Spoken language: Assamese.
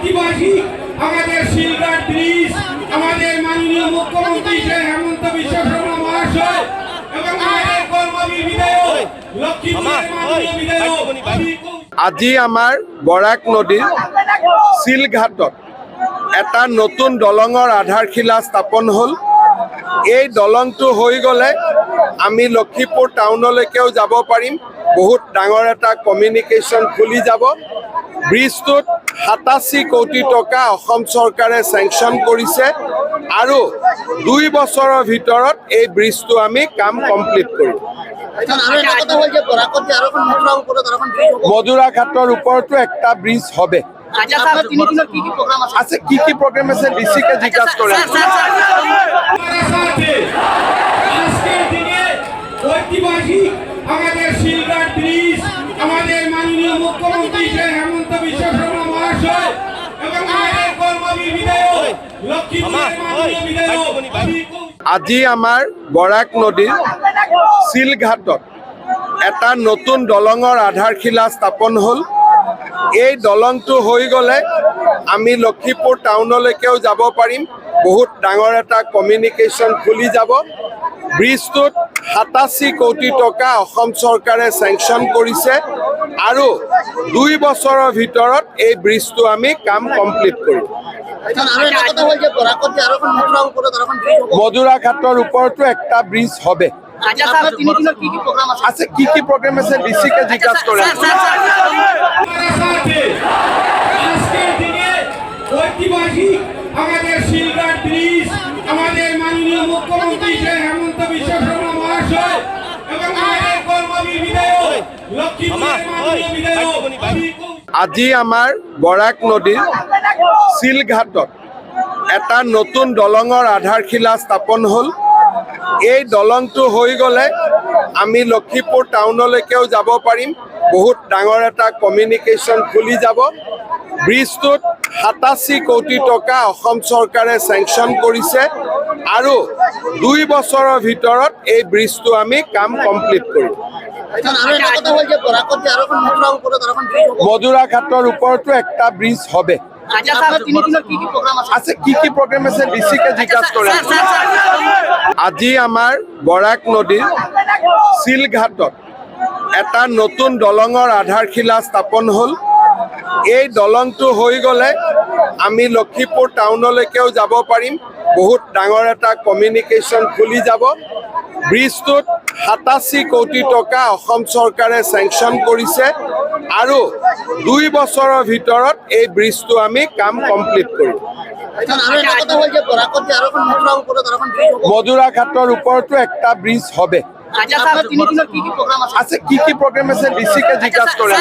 ঐতিহাসিক আমাদেৰ শিলঘাট ব্ৰিজ আমাদেৰ মাননীয় মুখ্যমন্ত্ৰী হেমন্ত বিশ্ব শৰ্মা মহাশয় এবং আমাদেৰ কৰ্মবীৰ বিধায়ক লক্ষ্মীপুৰেৰ মাননীয় বিধায়ক আজি আমাৰ বৰাক নদীৰ শিলঘাটত এটা নতুন দলঙৰ আধাৰশিলা স্থাপন হ'ল। এই দলংটো হৈ গ'লে আমি লক্ষীপুৰ টাউনলৈকেও যাব পাৰিম। বহুত ডাঙৰ এটা কমিউনিকেশ্যন খুলি যাব। ব্ৰিজটোত 87 কোটি টকা অসম চৰকাৰে চেংচন কৰিছে আৰু 2 বছৰৰ ভিতৰত এই ব্ৰিজটো আমি কাম কমপ্লিট কৰিম। মধুৰা ঘাটৰ ওপৰতো একটা ব্ৰিজ হবে। আছে কি কি প্রোগ্রাম আছে ডিসিকে জিজ্ঞাসা করে। আজকের দিনে ঐতিহাসিক আমাদের শিলঘাট ব্রিজ আমাদের মাননীয় মুখ্যমন্ত্রী হেমন্ত বিশ্ব শর্মা মহাশয় এবং আমাদের কর্মবীর বিধায়ক লক্ষ্মীপুরের মাননীয় বিধায়ক আজি আমাৰ বৰাক নদীৰ শিলঘাটত এটা নতুন দলঙৰ আধাৰশিলা স্থাপন হ'ল। এই দলংটো হৈ গ'লে আমি লক্ষীপুৰ টাউনলৈকেও যাব পাৰিম। বহুত ডাঙৰ এটা কমিউনিকেশ্যন খুলি যাব। ব্ৰিজটোত 87 কোটি টকা অসম চৰকাৰে চেংচন কৰিছে আৰু 2 বছৰৰ ভিতৰত এই ব্ৰিজটো আমি কাম কমপ্লিট কৰিম। মধুৰা ঘাটৰ ওপৰতো একটা ব্ৰিজ হবে। আছে কি কি প্রোগ্রাম আছে ডিসিকে জিজ্ঞাসা করে। আজকের দিনে ঐতিহাসিক আমাদের শিলঘাট ব্রিজ আমাদের মাননীয় মুখ্যমন্ত্রী হেমন্ত বিশ্ব শর্মা মহাশয় এবং আমাদের কর্মবীর বিধায়ক লক্ষ্মীপুরের মাননীয় বিধায়ক আজি আমাৰ বৰাক নদীৰ শিলঘাটত এটা নতুন দলঙৰ আধাৰশিলা স্থাপন হ'ল। এই দলংটো হৈ গ'লে আমি লক্ষীপুৰ টাউনলৈকেও যাব পাৰিম। বহুত ডাঙৰ এটা কমিউনিকেশ্যন খুলি যাব। ব্ৰিজটোত 87 কোটি টকা অসম চৰকাৰে চেংচন কৰিছে আৰু 2 বছৰৰ ভিতৰত এই ব্ৰিজটো আমি কাম কমপ্লিট কৰিম। মধুৰা ঘাটৰ ওপৰতো একটা ব্ৰিজ হবে। আছে কি কি প্ৰোগ্ৰাম আছে ডিসিকে জিজ্ঞাসা কৰে। আজি আমাৰ বৰাক নদীৰ শিলঘাটত এটা নতুন দলঙৰ আধাৰশিলা স্থাপন হ'ল। এই দলংটো হৈ গ'লে আমি লক্ষীপুৰ টাউনলৈকেও যাব পাৰিম। বহুত ডাঙৰ এটা কমিউনিকেশ্যন খুলি যাব। ব্ৰিজটোত 87 কোটি টকা অসম চৰকাৰে চেংচন কৰিছে আৰু 2 বছৰৰ ভিতৰত এই ব্ৰিজটো আমি কাম কমপ্লিট কৰিম। মধুৰা ঘাটৰ ওপৰতো একটা ব্ৰিজ হবে। আছে কি কি প্ৰোগ্ৰাম আছে ডিসিকে জিজ্ঞাসা কৰে।